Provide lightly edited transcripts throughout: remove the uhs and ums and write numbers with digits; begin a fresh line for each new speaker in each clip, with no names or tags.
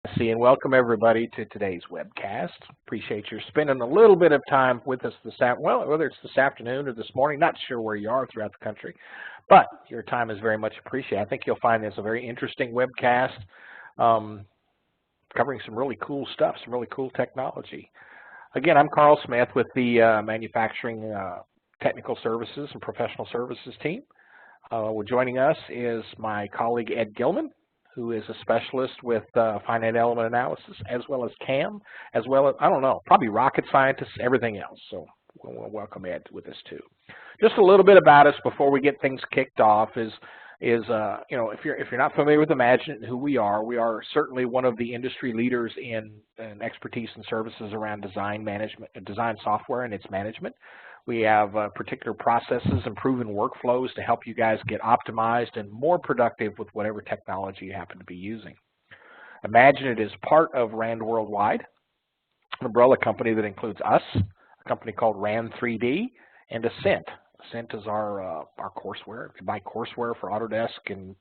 And welcome everybody to today's webcast. Appreciate you spending a little bit of time with us whether it's this afternoon or this morning, not sure where you are throughout the country, but your time is very much appreciated. I think you'll find this a very interesting webcast, covering some really cool stuff, some really cool technology. Again, I'm Carl Smith with the Manufacturing Technical Services and Professional Services team. Joining us is my colleague Ed Gillman, who is a specialist with finite element analysis, as well as CAM, as well as, probably rocket scientists, everything else. So we'll welcome Ed with us too. Just a little bit about us before we get things kicked off is if you're not familiar with IMAGINiT and who we are certainly one of the industry leaders in expertise and services around design management, design software and its management. We have particular processes and proven workflows to help you guys get optimized and more productive with whatever technology you happen to be using. IMAGINiT is part of RAND Worldwide, an umbrella company that includes us, a company called RAND 3D, and Ascent. Ascent is our courseware. If you buy courseware for Autodesk and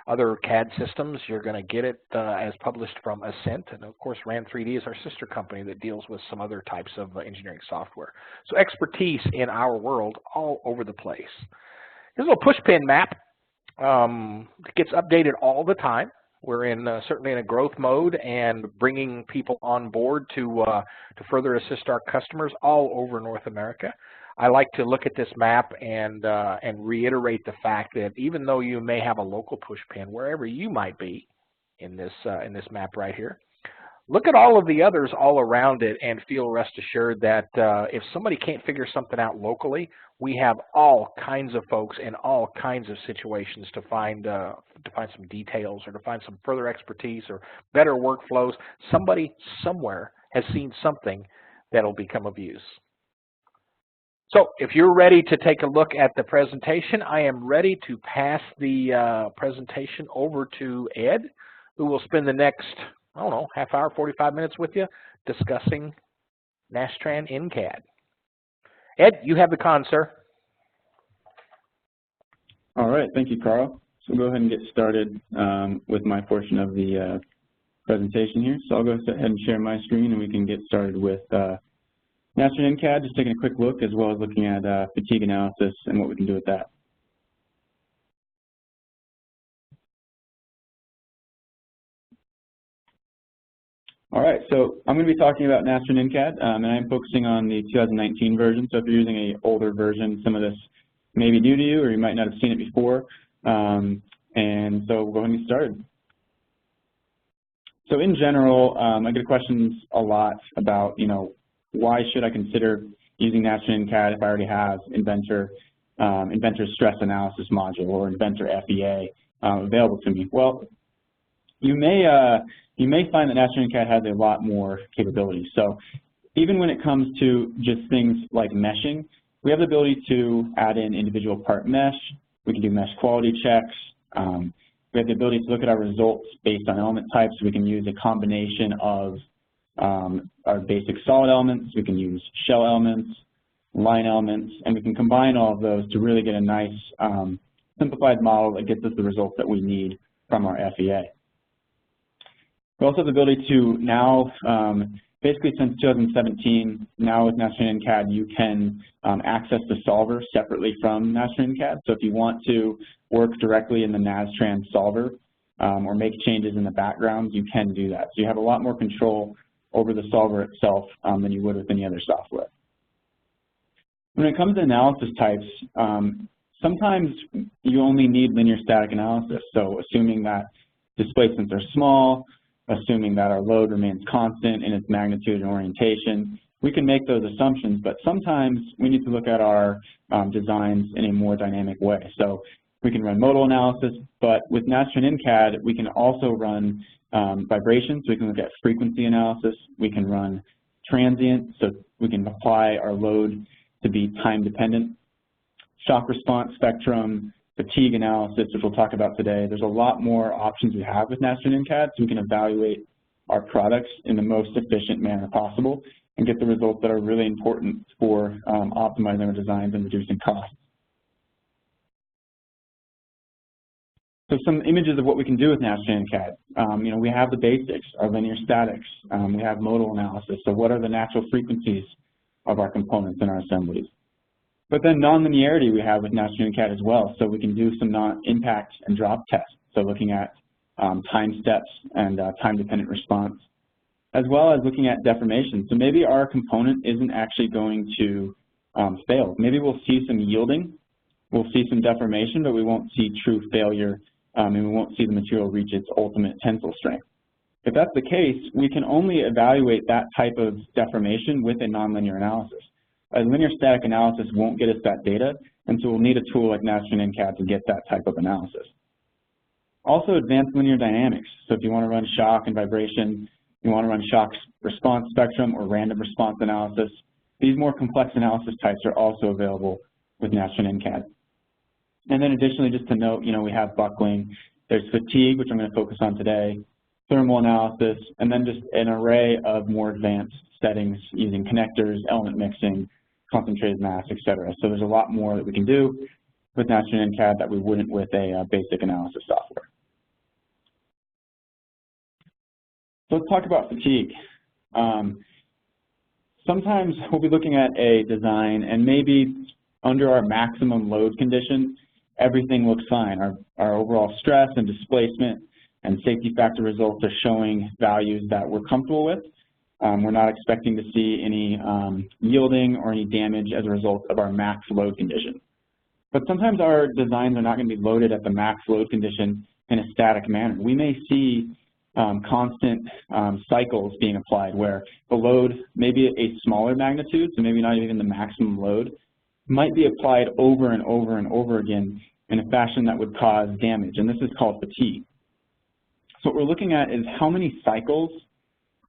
other CAD systems, you're going to get it as published from Ascent. And of course, RAND 3D is our sister company that deals with some other types of engineering software. So expertise in our world all over the place. Here's a little pushpin map. It gets updated all the time. We're certainly in a growth mode and bringing people on board to further assist our customers all over North America. I like to look at this map and reiterate the fact that even though you may have a local pushpin wherever you might be in this map right here, look at all of the others all around it and feel rest assured that if somebody can't figure something out locally, we have all kinds of folks in all kinds of situations to find some details or to find some further expertise or better workflows. Somebody somewhere has seen something that'll become of use. So if you're ready to take a look at the presentation, I am ready to pass the presentation over to Ed, who will spend the next, half hour, 45 minutes with you discussing Nastran In-CAD. Ed, you have the con, sir.
All right, thank you, Carl. So we'll go ahead and get started with my portion of the presentation here. So I'll go ahead and share my screen and we can get started with Nastran In-CAD, just taking a quick look, as well as looking at fatigue analysis and what we can do with that. All right, so I'm going to be talking about Nastran In-CAD, and I'm focusing on the 2019 version. So if you're using an older version, some of this may be new to you, or you might not have seen it before. And so we'll go ahead and get started. So in general, I get questions a lot about, why should I consider using Nastran In-CAD if I already have Inventor Stress Analysis module or Inventor FEA available to me? Well, you may find that Nastran In-CAD has a lot more capabilities. So even when it comes to just things like meshing, we have the ability to add in individual part mesh. We can do mesh quality checks. We have the ability to look at our results based on element types. We can use a combination of our basic solid elements. We can use shell elements, line elements, and we can combine all of those to really get a nice simplified model that gets us the results that we need from our FEA. We also have the ability to now, basically since 2017, now with Nastran In-CAD, you can access the solver separately from Nastran In-CAD. So if you want to work directly in the Nastran solver or make changes in the background, you can do that. So you have a lot more control over the solver itself than you would with any other software. When it comes to analysis types, sometimes you only need linear static analysis. So assuming that displacements are small, assuming that our load remains constant in its magnitude and orientation, we can make those assumptions, but sometimes we need to look at our designs in a more dynamic way. So we can run modal analysis, but with Nastran In-CAD, we can also run vibrations. We can look at frequency analysis. We can run transient, so we can apply our load to be time dependent. Shock response spectrum, fatigue analysis, which we'll talk about today. There's a lot more options we have with Nastran In-CAD, so we can evaluate our products in the most efficient manner possible and get the results that are really important for optimizing our designs and reducing costs. So some images of what we can do with Nastran In-CAD. You know, we have the basics, our linear statics. We have modal analysis. So what are the natural frequencies of our components in our assemblies? But then nonlinearity we have with Nastran In-CAD as well. So we can do some impact and drop tests. So looking at time steps and time-dependent response, as well as looking at deformation. So maybe our component isn't actually going to fail. Maybe we'll see some yielding, we'll see some deformation, but we won't see true failure, and we won't see the material reach its ultimate tensile strength. If that's the case, we can only evaluate that type of deformation with a nonlinear analysis. A linear static analysis won't get us that data, and so we'll need a tool like Nastran In-CAD to get that type of analysis. Also, advanced linear dynamics. So if you want to run shock and vibration, you want to run shock response spectrum or random response analysis, these more complex analysis types are also available with Nastran In-CAD. And then additionally, just to note, you know, we have buckling, there's fatigue, which I'm going to focus on today, thermal analysis, and then just an array of more advanced settings using connectors, element mixing, concentrated mass, etc. So there's a lot more that we can do with Nastran In-CAD that we wouldn't with a basic analysis software. So let's talk about fatigue. Sometimes we'll be looking at a design and maybe under our maximum load condition, everything looks fine. Our overall stress and displacement and safety factor results are showing values that we're comfortable with. We're not expecting to see any yielding or any damage as a result of our max load condition. But sometimes our designs are not going to be loaded at the max load condition in a static manner. We may see constant cycles being applied where the load, maybe a smaller magnitude, so maybe not even the maximum load, might be applied over and over and over again in a fashion that would cause damage, and this is called fatigue. So what we're looking at is how many cycles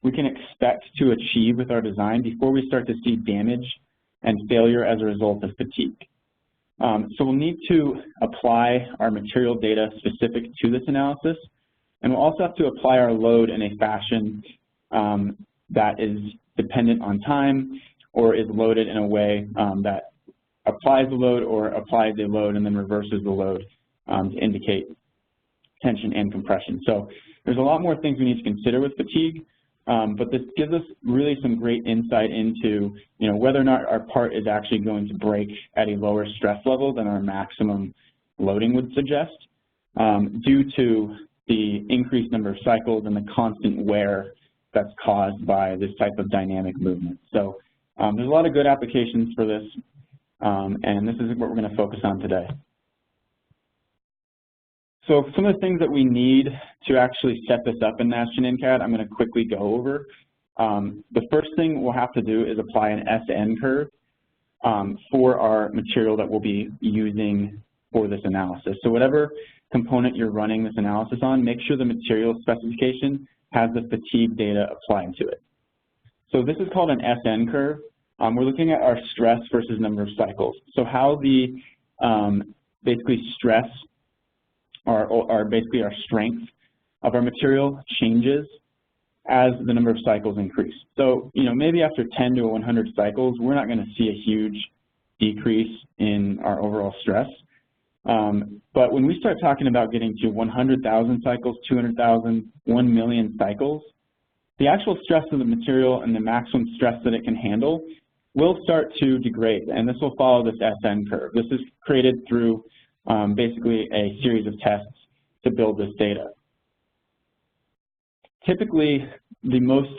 we can expect to achieve with our design before we start to see damage and failure as a result of fatigue. So we'll need to apply our material data specific to this analysis, and we'll also have to apply our load in a fashion that is dependent on time or is loaded in a way that applies the load or applies a load and then reverses the load to indicate tension and compression. So there's a lot more things we need to consider with fatigue, but this gives us really some great insight into, you know, whether or not our part is actually going to break at a lower stress level than our maximum loading would suggest due to the increased number of cycles and the constant wear that's caused by this type of dynamic movement. So there's a lot of good applications for this, and this is what we're going to focus on today. So some of the things that we need to actually set this up in Nastran In-CAD, I'm going to quickly go over. The first thing we'll have to do is apply an SN curve for our material that we'll be using for this analysis. So whatever component you're running this analysis on, make sure the material specification has the fatigue data applied to it. So this is called an SN curve. We're looking at our stress versus number of cycles. So how the basically stress or basically our strength of our material changes as the number of cycles increase. So, you know, maybe after 10 to 100 cycles, we're not going to see a huge decrease in our overall stress. But when we start talking about getting to 100,000 cycles, 200,000, 1 million cycles, the actual stress of the material and the maximum stress that it can handle will start to degrade, and this will follow this SN curve. This is created through basically a series of tests to build this data. Typically, the most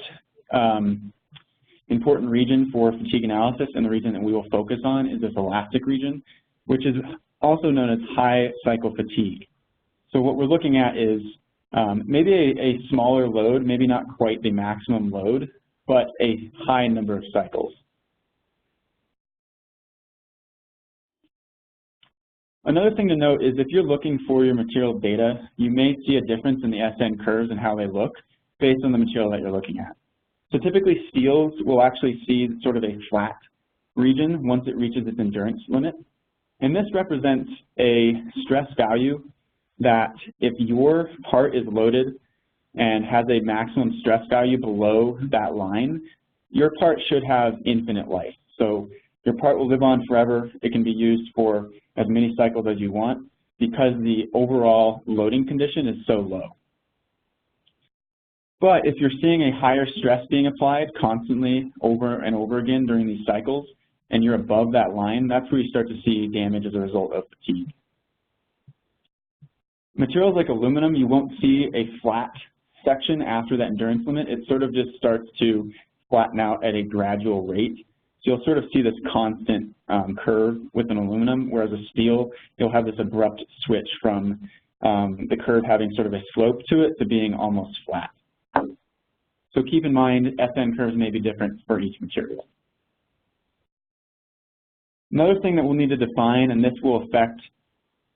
important region for fatigue analysis and the region that we will focus on is this elastic region, which is also known as high cycle fatigue. So what we're looking at is maybe a smaller load, maybe not quite the maximum load, but a high number of cycles. Another thing to note is if you're looking for your material data, you may see a difference in the SN curves and how they look based on the material that you're looking at. So typically steels will actually see sort of a flat region once it reaches its endurance limit. And this represents a stress value that if your part is loaded and has a maximum stress value below that line, your part should have infinite life. So your part will live on forever. It can be used for as many cycles as you want. because the overall loading condition is so low. But if you're seeing a higher stress being applied constantly over and over again during these cycles, and you're above that line, that's where you start to see damage as a result of fatigue. Materials like aluminum, you won't see a flat section after that endurance limit. It sort of just starts to flatten out at a gradual rate. So you'll sort of see this constant curve with an aluminum, whereas a steel, you'll have this abrupt switch from the curve having sort of a slope to it to being almost flat. So keep in mind, SN curves may be different for each material. Another thing that we'll need to define, and this will affect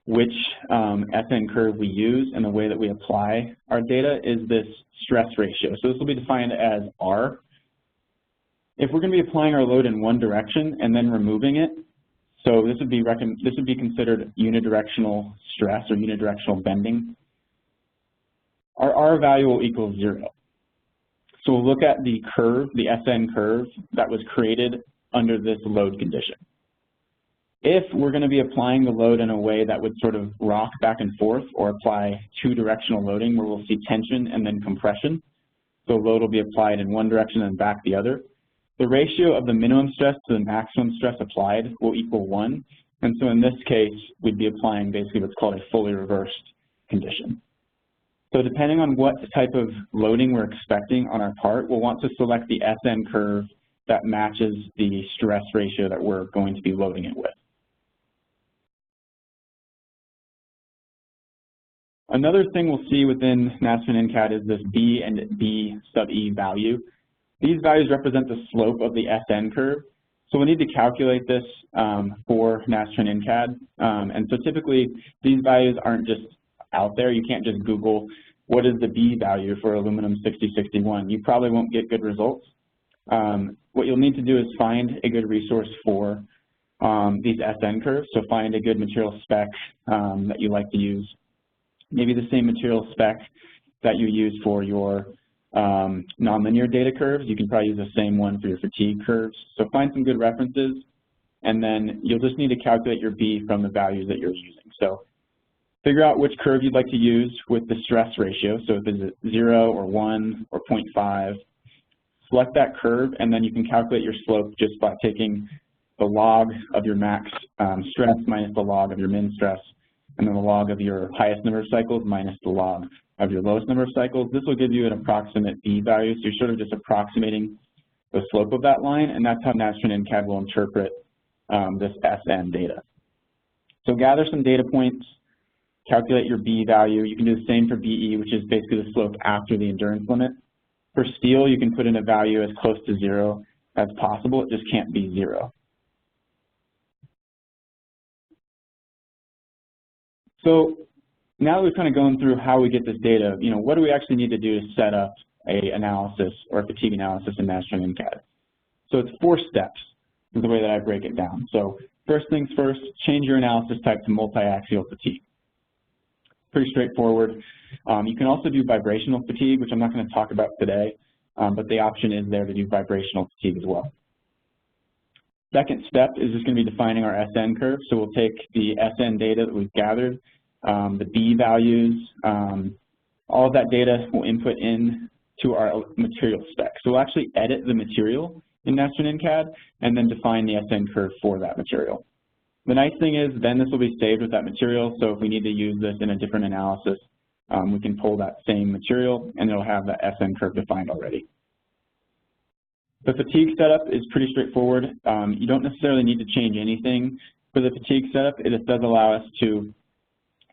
which SN curve we use and the way that we apply our data, is this stress ratio. So this will be defined as R. If we're going to be applying our load in one direction and then removing it, so this would be considered unidirectional stress or unidirectional bending, our R value will equal 0. So we'll look at the curve, the SN curve that was created under this load condition. If we're going to be applying the load in a way that would sort of rock back and forth or apply two-directional loading where we'll see tension and then compression, so load will be applied in one direction and back the other, the ratio of the minimum stress to the maximum stress applied will equal 1. And so in this case, we'd be applying basically what's called a fully reversed condition. So depending on what type of loading we're expecting on our part, we'll want to select the SN curve that matches the stress ratio that we're going to be loading it with. Another thing we'll see within Nastran In-CAD is this B and B sub E value. These values represent the slope of the SN curve. So we'll need to calculate this for Nastran In-CAD. And so typically, these values aren't just out there. You can't just Google what is the B value for aluminum 6061. You probably won't get good results. What you'll need to do is find a good resource for these SN curves. So find a good material spec that you like to use. Maybe the same material spec that you use for your nonlinear data curves. You can probably use the same one for your fatigue curves. So find some good references, and then you'll just need to calculate your B from the values that you're using. So figure out which curve you'd like to use with the stress ratio. So if it's 0 or 1 or 0.5, select that curve, and then you can calculate your slope just by taking the log of your max stress minus the log of your min stress, and then the log of your highest number of cycles minus the log of your lowest number of cycles. This will give you an approximate B value, so you're sort of just approximating the slope of that line, and that's how Nastran In-CAD will interpret this SN data. So gather some data points, calculate your B value. You can do the same for BE, which is basically the slope after the endurance limit. For steel, you can put in a value as close to 0 as possible. It just can't be 0. So now that we've kind of gone through how we get this data, what do we actually need to do to set up an analysis or a fatigue analysis in Nastran In-CAD? So it's 4 steps is the way that I break it down. So first things first, change your analysis type to multi-axial fatigue. Pretty straightforward. You can also do vibrational fatigue, which I'm not going to talk about today, but the option is there to do vibrational fatigue as well. Second step is just going to be defining our SN curve. So we'll take the SN data that we've gathered, the B values, all of that data we'll input in to our material spec. So we'll actually edit the material in Nastran In-CAD and then define the SN curve for that material. The nice thing is then this will be saved with that material, so if we need to use this in a different analysis, we can pull that same material and it'll have that SN curve defined already. The fatigue setup is pretty straightforward. You don't necessarily need to change anything for the fatigue setup. It just does allow us to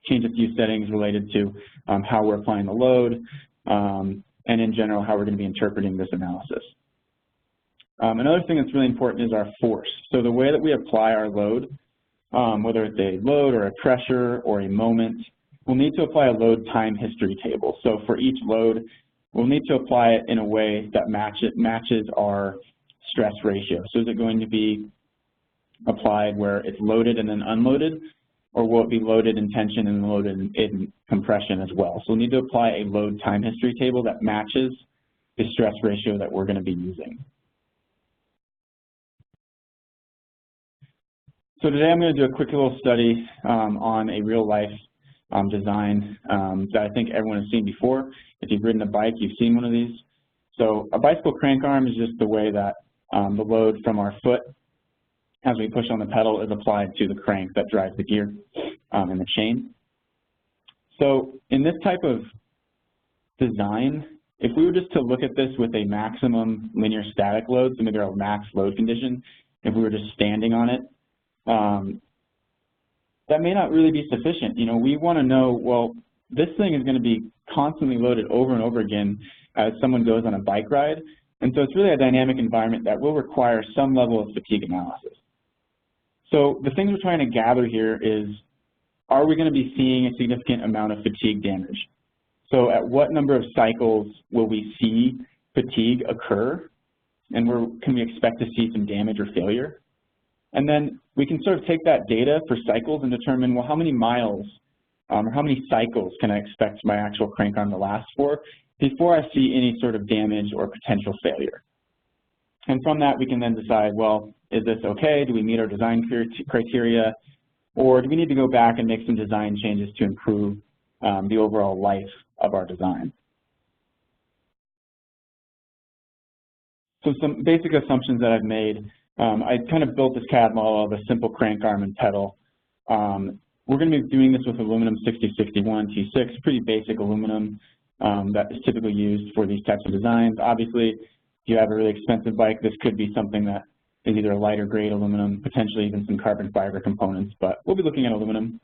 change a few settings related to how we're applying the load and in general how we're going to be interpreting this analysis. Another thing that's really important is our force. So the way that we apply our load, whether it's a load or a pressure or a moment, we'll need to apply a load time history table. So for each load, we'll need to apply it in a way that matches our stress ratio. So is it going to be applied where it's loaded and then unloaded, or will it be loaded in tension and loaded in compression as well? So we'll need to apply a load time history table that matches the stress ratio that we're going to be using. So today I'm going to do a quick little study on a real-life design that I think everyone has seen before. If you've ridden a bike, you've seen one of these. So a bicycle crank arm is just the way that the load from our foot as we push on the pedal is applied to the crank that drives the gear and the chain. So in this type of design, if we were just to look at this with a maximum linear static load, so maybe our max load condition, if we were just standing on it, that may not really be sufficient. You know, we want to know, well, this thing is going to be constantly loaded over and over again as someone goes on a bike ride. And so it's really a dynamic environment that will require some level of fatigue analysis. So the things we're trying to gather here is, are we going to be seeing a significant amount of fatigue damage? So at what number of cycles will we see fatigue occur? And where can we expect to see some damage or failure? And then we can sort of take that data for cycles and determine, well, how many miles or how many cycles can I expect my actual crank arm to last for before I see any sort of damage or potential failure. And from that, we can then decide, well, is this okay? Do we meet our design criteria? Or do we need to go back and make some design changes to improve the overall life of our design? So some basic assumptions that I've made. I kind of built this CAD model of a simple crank arm and pedal. We're going to be doing this with aluminum 6061 T6, pretty basic aluminum that is typically used for these types of designs. Obviously, if you have a really expensive bike, this could be something that is either a lighter grade aluminum, potentially even some carbon fiber components, but we'll be looking at aluminum.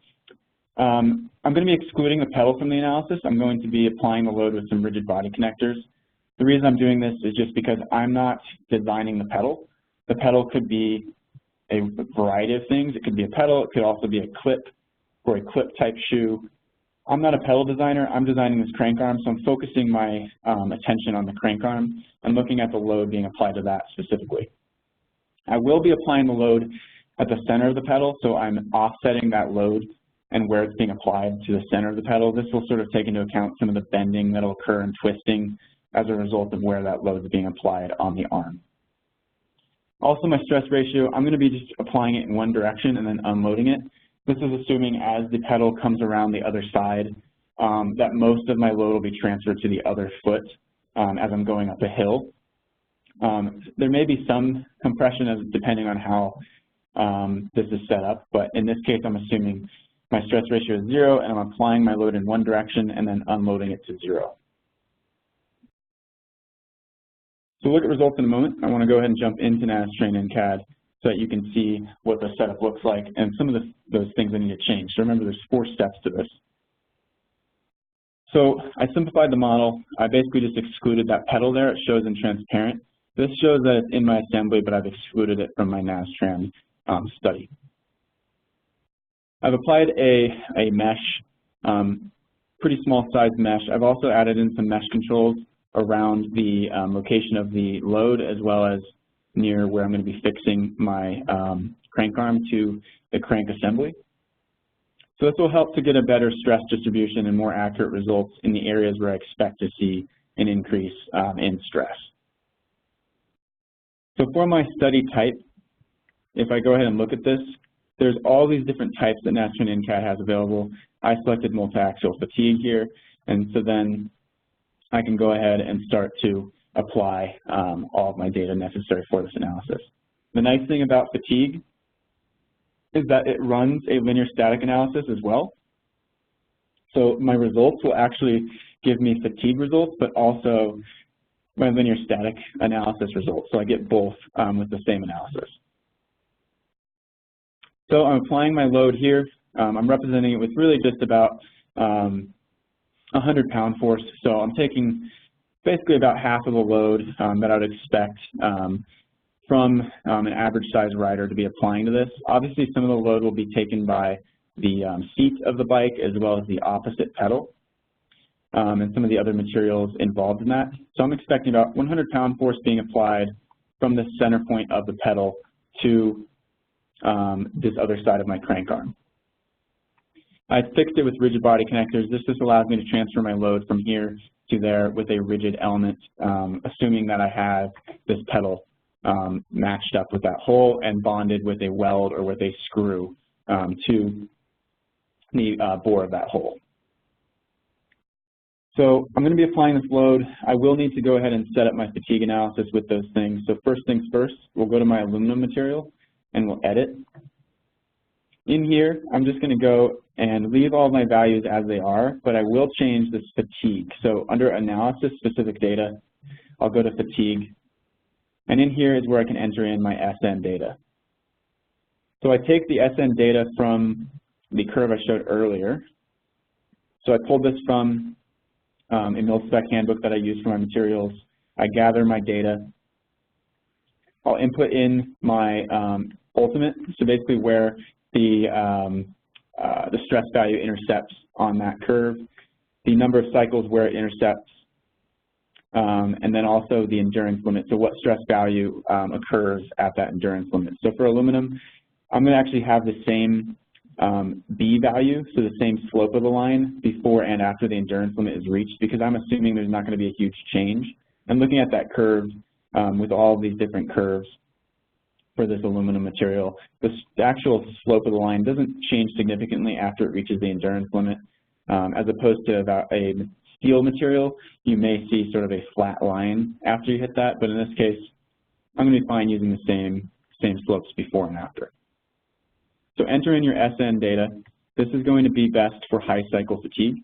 I'm going to be excluding the pedal from the analysis. I'm going to be applying the load with some rigid body connectors. The reason I'm doing this is just because I'm not designing the pedal. The pedal could be a variety of things. It could be a pedal. It could also be a clip or a clip type shoe. I'm not a pedal designer. I'm designing this crank arm, so I'm focusing my attention on the crank arm and looking at the load being applied to that specifically. I will be applying the load at the center of the pedal, so I'm offsetting that load and where it's being applied to the center of the pedal. This will sort of take into account some of the bending that will occur and twisting as a result of where that load is being applied on the arm. Also, my stress ratio, I'm going to be just applying it in one direction and then unloading it. This is assuming as the pedal comes around the other side that most of my load will be transferred to the other foot as I'm going up a hill. There may be some compression depending on how this is set up, but in this case I'm assuming my stress ratio is 0 and I'm applying my load in one direction and then unloading it to 0. So look at results in a moment. I want to go ahead and jump into Nastran In-CAD so that you can see what the setup looks like and some of those things I need to change. So remember, there's 4 steps to this. So I simplified the model. I basically just excluded that pedal there. It shows in transparent. This shows that it's in my assembly, but I've excluded it from my Nastran study. I've applied a mesh, pretty small size mesh. I've also added in some mesh controls around the location of the load as well as near where I'm going to be fixing my crank arm to the crank assembly. So this will help to get a better stress distribution and more accurate results in the areas where I expect to see an increase in stress. So for my study type, if I go ahead and look at this, there's all these different types that Nastran In-CAD has available. I selected multi-axial fatigue here, and so then I can go ahead and start to apply all of my data necessary for this analysis. The nice thing about fatigue is that it runs a linear static analysis as well. So my results will actually give me fatigue results, but also my linear static analysis results. So I get both with the same analysis. So I'm applying my load here. I'm representing it with really just about 100 pound force. So I'm taking basically about half of the load that I would expect from an average size rider to be applying to this. Obviously, some of the load will be taken by the seat of the bike as well as the opposite pedal and some of the other materials involved in that. So I'm expecting about 100 pound force being applied from the center point of the pedal to this other side of my crank arm. I fixed it with rigid body connectors. This just allows me to transfer my load from here to there with a rigid element, assuming that I have this pedal matched up with that hole and bonded with a weld or with a screw to the bore of that hole. So I'm going to be applying this load. I will need to go ahead and set up my fatigue analysis with those things. So first things first, we'll go to my aluminum material and we'll edit. In here, I'm just going to go and leave all my values as they are, but I will change this fatigue. So under analysis, specific data, I'll go to fatigue. And in here is where I can enter in my SN data. So I take the SN data from the curve I showed earlier. So I pulled this from a mil-spec handbook that I use for my materials. I gather my data. I'll input in my ultimate, so basically where the stress value intercepts on that curve, the number of cycles where it intercepts, and then also the endurance limit, so what stress value occurs at that endurance limit. So for aluminum, I'm going to actually have the same B value, so the same slope of the line before and after the endurance limit is reached, because I'm assuming there's not going to be a huge change. I'm looking at that curve with all of these different curves for this aluminum material. The actual slope of the line doesn't change significantly after it reaches the endurance limit, as opposed to about a steel material, you may see sort of a flat line after you hit that, but in this case, I'm going to be fine using the same slopes before and after. So enter in your SN data. This is going to be best for high cycle fatigue,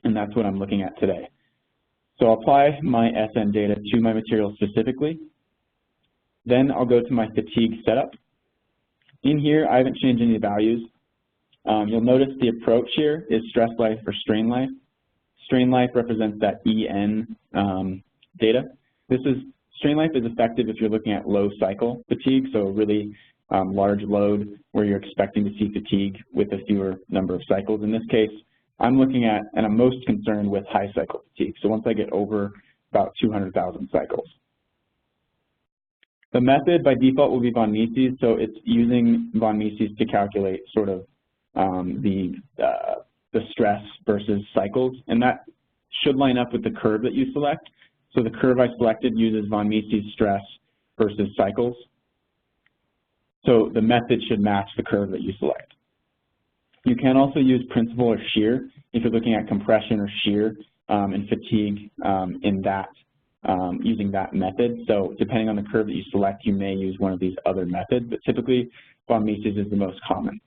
and that's what I'm looking at today. So I'll apply my SN data to my material specifically. Then I'll go to my fatigue setup. In here, I haven't changed any values. You'll notice the approach here is stress life or strain life. Strain life represents that EN data. Strain life is effective if you're looking at low cycle fatigue, so a really large load where you're expecting to see fatigue with a fewer number of cycles. In this case, I'm looking at, and I'm most concerned with high cycle fatigue, so once I get over about 200,000 cycles. The method by default will be von Mises, so it's using von Mises to calculate sort of the stress versus cycles, and that should line up with the curve that you select. So the curve I selected uses von Mises stress versus cycles. So the method should match the curve that you select. You can also use principal or shear if you're looking at compression or shear and fatigue in that, using that method. So depending on the curve that you select, you may use one of these other methods, but typically von Mises is the most common.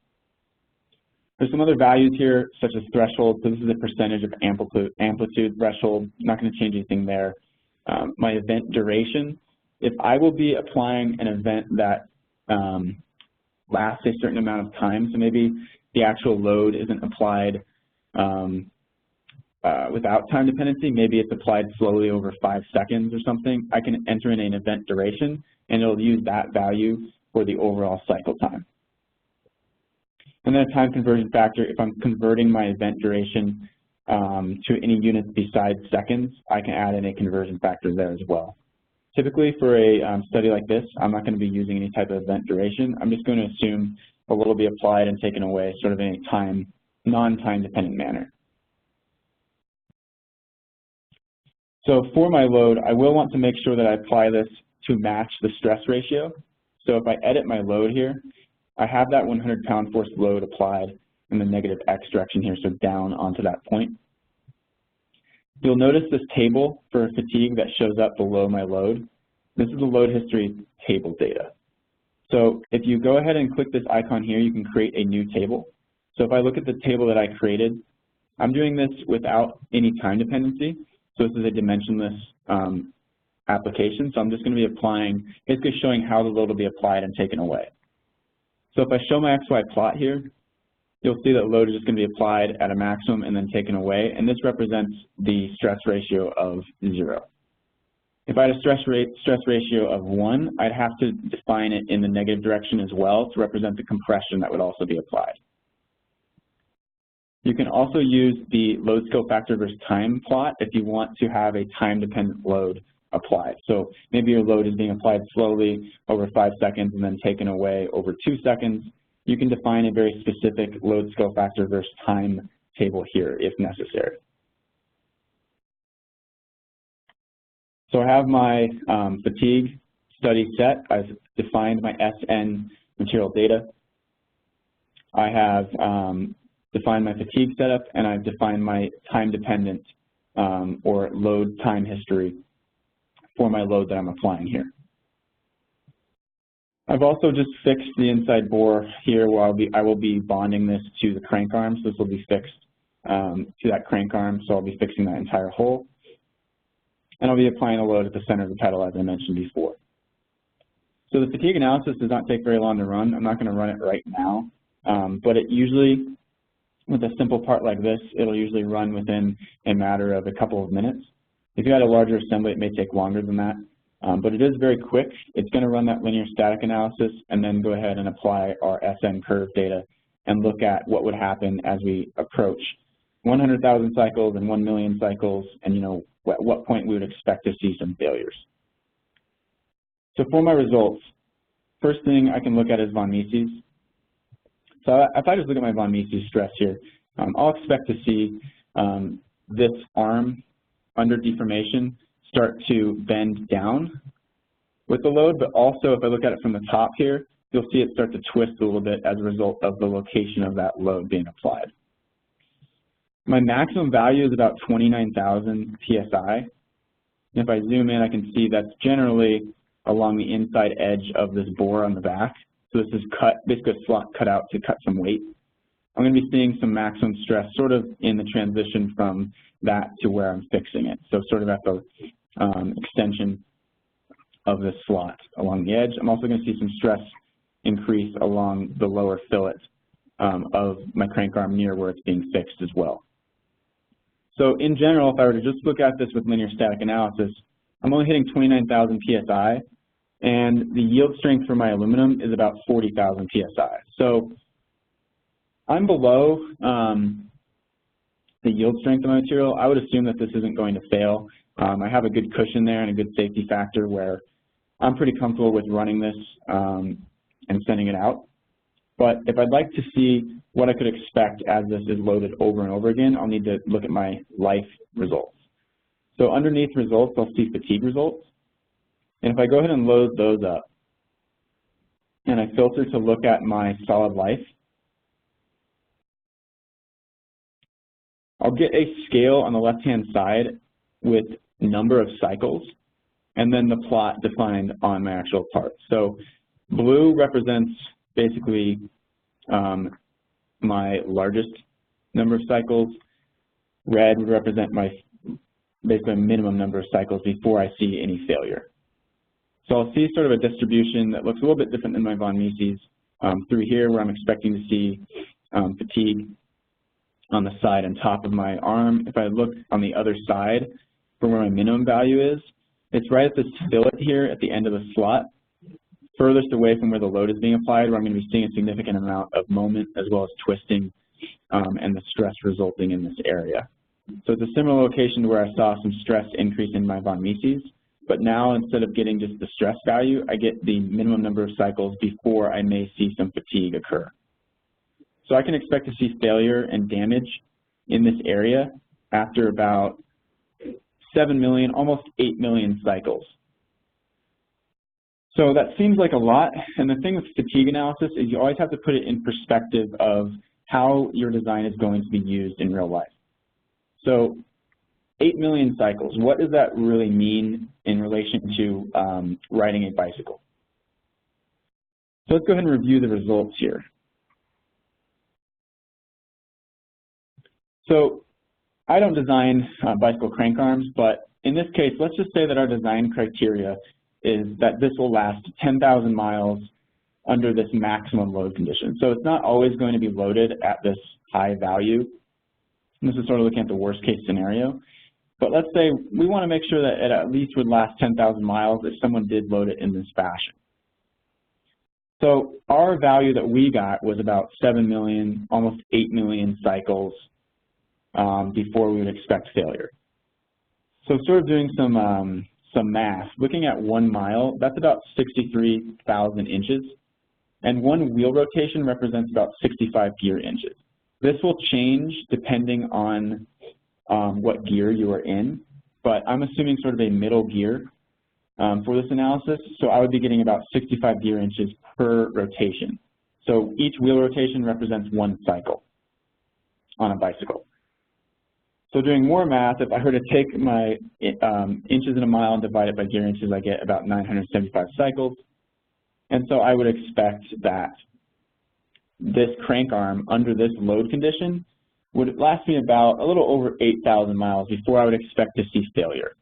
There's some other values here, such as threshold. So this is a percentage of amplitude threshold. I'm not going to change anything there. My event duration, if I will be applying an event that lasts a certain amount of time, so maybe the actual load isn't applied without time dependency, maybe it's applied slowly over 5 seconds or something, I can enter in an event duration, and it'll use that value for the overall cycle time. And then a time conversion factor, if I'm converting my event duration to any units besides seconds, I can add in a conversion factor there as well. Typically for a study like this, I'm not going to be using any type of event duration. I'm just going to assume a load will be applied and taken away sort of in a non-time dependent manner. So for my load, I will want to make sure that I apply this to match the stress ratio. So if I edit my load here, I have that 100 pound force load applied in the negative X direction here, so down onto that point. You'll notice this table for fatigue that shows up below my load. This is the load history table data. So if you go ahead and click this icon here, you can create a new table. So if I look at the table that I created, I'm doing this without any time dependency. So this is a dimensionless application. So I'm just going to be applying, basically showing how the load will be applied and taken away. So if I show my XY plot here, you'll see that load is just going to be applied at a maximum and then taken away, and this represents the stress ratio of 0. If I had a stress ratio of 1, I'd have to define it in the negative direction as well to represent the compression that would also be applied. You can also use the load skill factor versus time plot if you want to have a time-dependent load applied. So maybe your load is being applied slowly over 5 seconds and then taken away over 2 seconds. You can define a very specific load skill factor versus time table here if necessary. So I have my fatigue study set. I've defined my SN material data. I have defined my fatigue setup, and I've defined my time-dependent or load time history for my load that I'm applying here. I've also just fixed the inside bore here where I will be bonding this to the crank arm, so this will be fixed to that crank arm, so I'll be fixing that entire hole. And I'll be applying a load at the center of the pedal as I mentioned before. So the fatigue analysis does not take very long to run. I'm not going to run it right now, but it usually, with a simple part like this, it'll usually run within a matter of a couple of minutes. If you had a larger assembly, it may take longer than that. But it is very quick. It's going to run that linear static analysis and then go ahead and apply our SN curve data and look at what would happen as we approach 100,000 cycles and 1 million cycles, and at what point we would expect to see some failures. So for my results, first thing I can look at is von Mises. So if I just look at my von Mises stress here, I'll expect to see this arm under deformation start to bend down with the load, but also if I look at it from the top here, you'll see it start to twist a little bit as a result of the location of that load being applied. My maximum value is about 29,000 PSI. And if I zoom in, I can see that's generally along the inside edge of this bore on the back. So this is basically a slot cut out to cut some weight. I'm going to be seeing some maximum stress sort of in the transition from that to where I'm fixing it. So sort of at the extension of this slot along the edge. I'm also going to see some stress increase along the lower fillet of my crank arm near where it's being fixed as well. So in general, if I were to just look at this with linear static analysis, I'm only hitting 29,000 PSI, and the yield strength for my aluminum is about 40,000 PSI. So I'm below the yield strength of my material. I would assume that this isn't going to fail. I have a good cushion there and a good safety factor where I'm pretty comfortable with running this and sending it out. But if I'd like to see what I could expect as this is loaded over and over again, I'll need to look at my life results. So underneath results, I'll see fatigue results. And if I go ahead and load those up, and I filter to look at my solid life, I'll get a scale on the left-hand side with number of cycles, and then the plot defined on my actual part. So blue represents basically my largest number of cycles. Red would represent my basically minimum number of cycles before I see any failure. So I'll see sort of a distribution that looks a little bit different than my von Mises through here, where I'm expecting to see fatigue on the side and top of my arm. If I look on the other side for where my minimum value is, it's right at this fillet here at the end of the slot, furthest away from where the load is being applied, where I'm going to be seeing a significant amount of moment as well as twisting and the stress resulting in this area. So it's a similar location to where I saw some stress increase in my von Mises, but now instead of getting just the stress value, I get the minimum number of cycles before I may see some fatigue occur. So I can expect to see failure and damage in this area after about 7 million, almost 8 million cycles. So that seems like a lot, and the thing with fatigue analysis is you always have to put it in perspective of how your design is going to be used in real life. So 8 million cycles, what does that really mean in relation to riding a bicycle? So let's go ahead and review the results here. So I don't design bicycle crank arms, but in this case, let's just say that our design criteria is that this will last 10,000 miles under this maximum load condition. So it's not always going to be loaded at this high value. And this is sort of looking at the worst case scenario. But let's say we want to make sure that it at least would last 10,000 miles if someone did load it in this fashion. So our value that we got was about 7 million, almost 8 million cycles before we would expect failure. So sort of doing some math, looking at 1 mile, that's about 63,000 inches, and one wheel rotation represents about 65 gear inches. This will change depending on what gear you are in, but I'm assuming sort of a middle gear for this analysis. So I would be getting about 65 gear inches per rotation. So each wheel rotation represents 1 cycle on a bicycle. So doing more math, if I were to take my inches in a mile and divide it by gear inches, I get about 975 cycles. And so I would expect that this crank arm under this load condition would last me about a little over 8,000 miles before I would expect to see failure.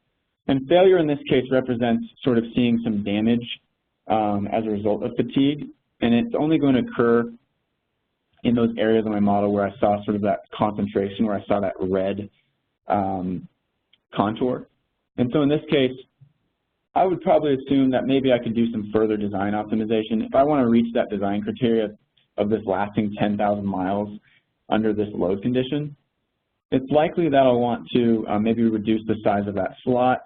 And failure in this case represents sort of seeing some damage as a result of fatigue. And it's only going to occur in those areas of my model where I saw sort of that concentration, where I saw that red contour. And so in this case, I would probably assume that maybe I could do some further design optimization. If I want to reach that design criteria of this lasting 10,000 miles under this load condition, it's likely that I'll want to maybe reduce the size of that slot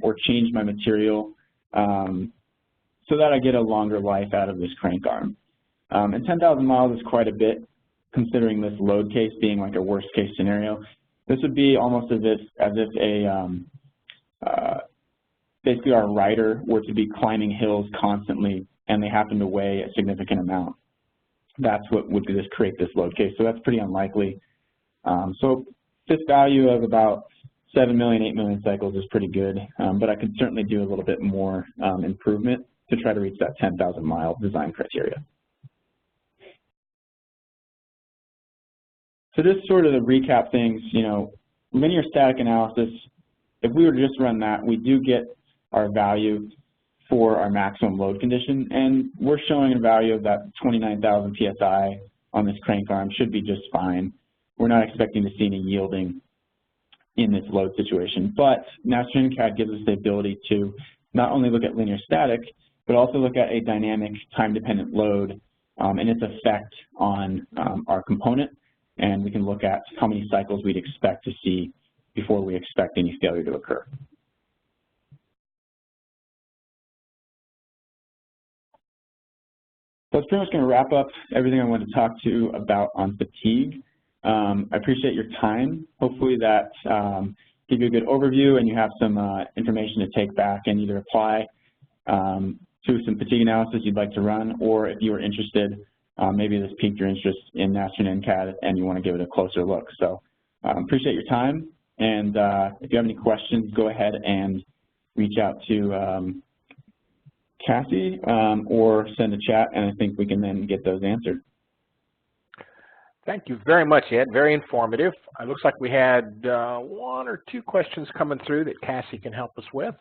or change my material so that I get a longer life out of this crank arm. And 10,000 miles is quite a bit, considering this load case being like a worst case scenario. This would be almost as if basically our rider were to be climbing hills constantly and they happen to weigh a significant amount. That's what would just create this load case. So that's pretty unlikely. So this value of about 7 million, 8 million cycles is pretty good, but I could certainly do a little bit more improvement to try to reach that 10,000 mile design criteria. So just sort of to recap things, you know, linear static analysis, if we were to just run that, we do get our value for our maximum load condition, and we're showing a value of that 29,000 PSI on this crank arm should be just fine. We're not expecting to see any yielding in this load situation, but Nastran In-CAD gives us the ability to not only look at linear static, but also look at a dynamic time-dependent load and its effect on our component, and we can look at how many cycles we'd expect to see before we expect any failure to occur. So that's pretty much going to wrap up everything I wanted to talk to you about on fatigue. I appreciate your time. Hopefully that give you a good overview and you have some information to take back and either apply to some fatigue analysis you'd like to run, or if you are interested, maybe this piqued your interest in Nastran In-CAD and you want to give it a closer look. So appreciate your time, and if you have any questions, go ahead and reach out to Cassie or send a chat, and I think we can then get those answered.
Thank you very much, Ed. Very informative. It looks like we had 1 or 2 questions coming through that Cassie can help us with.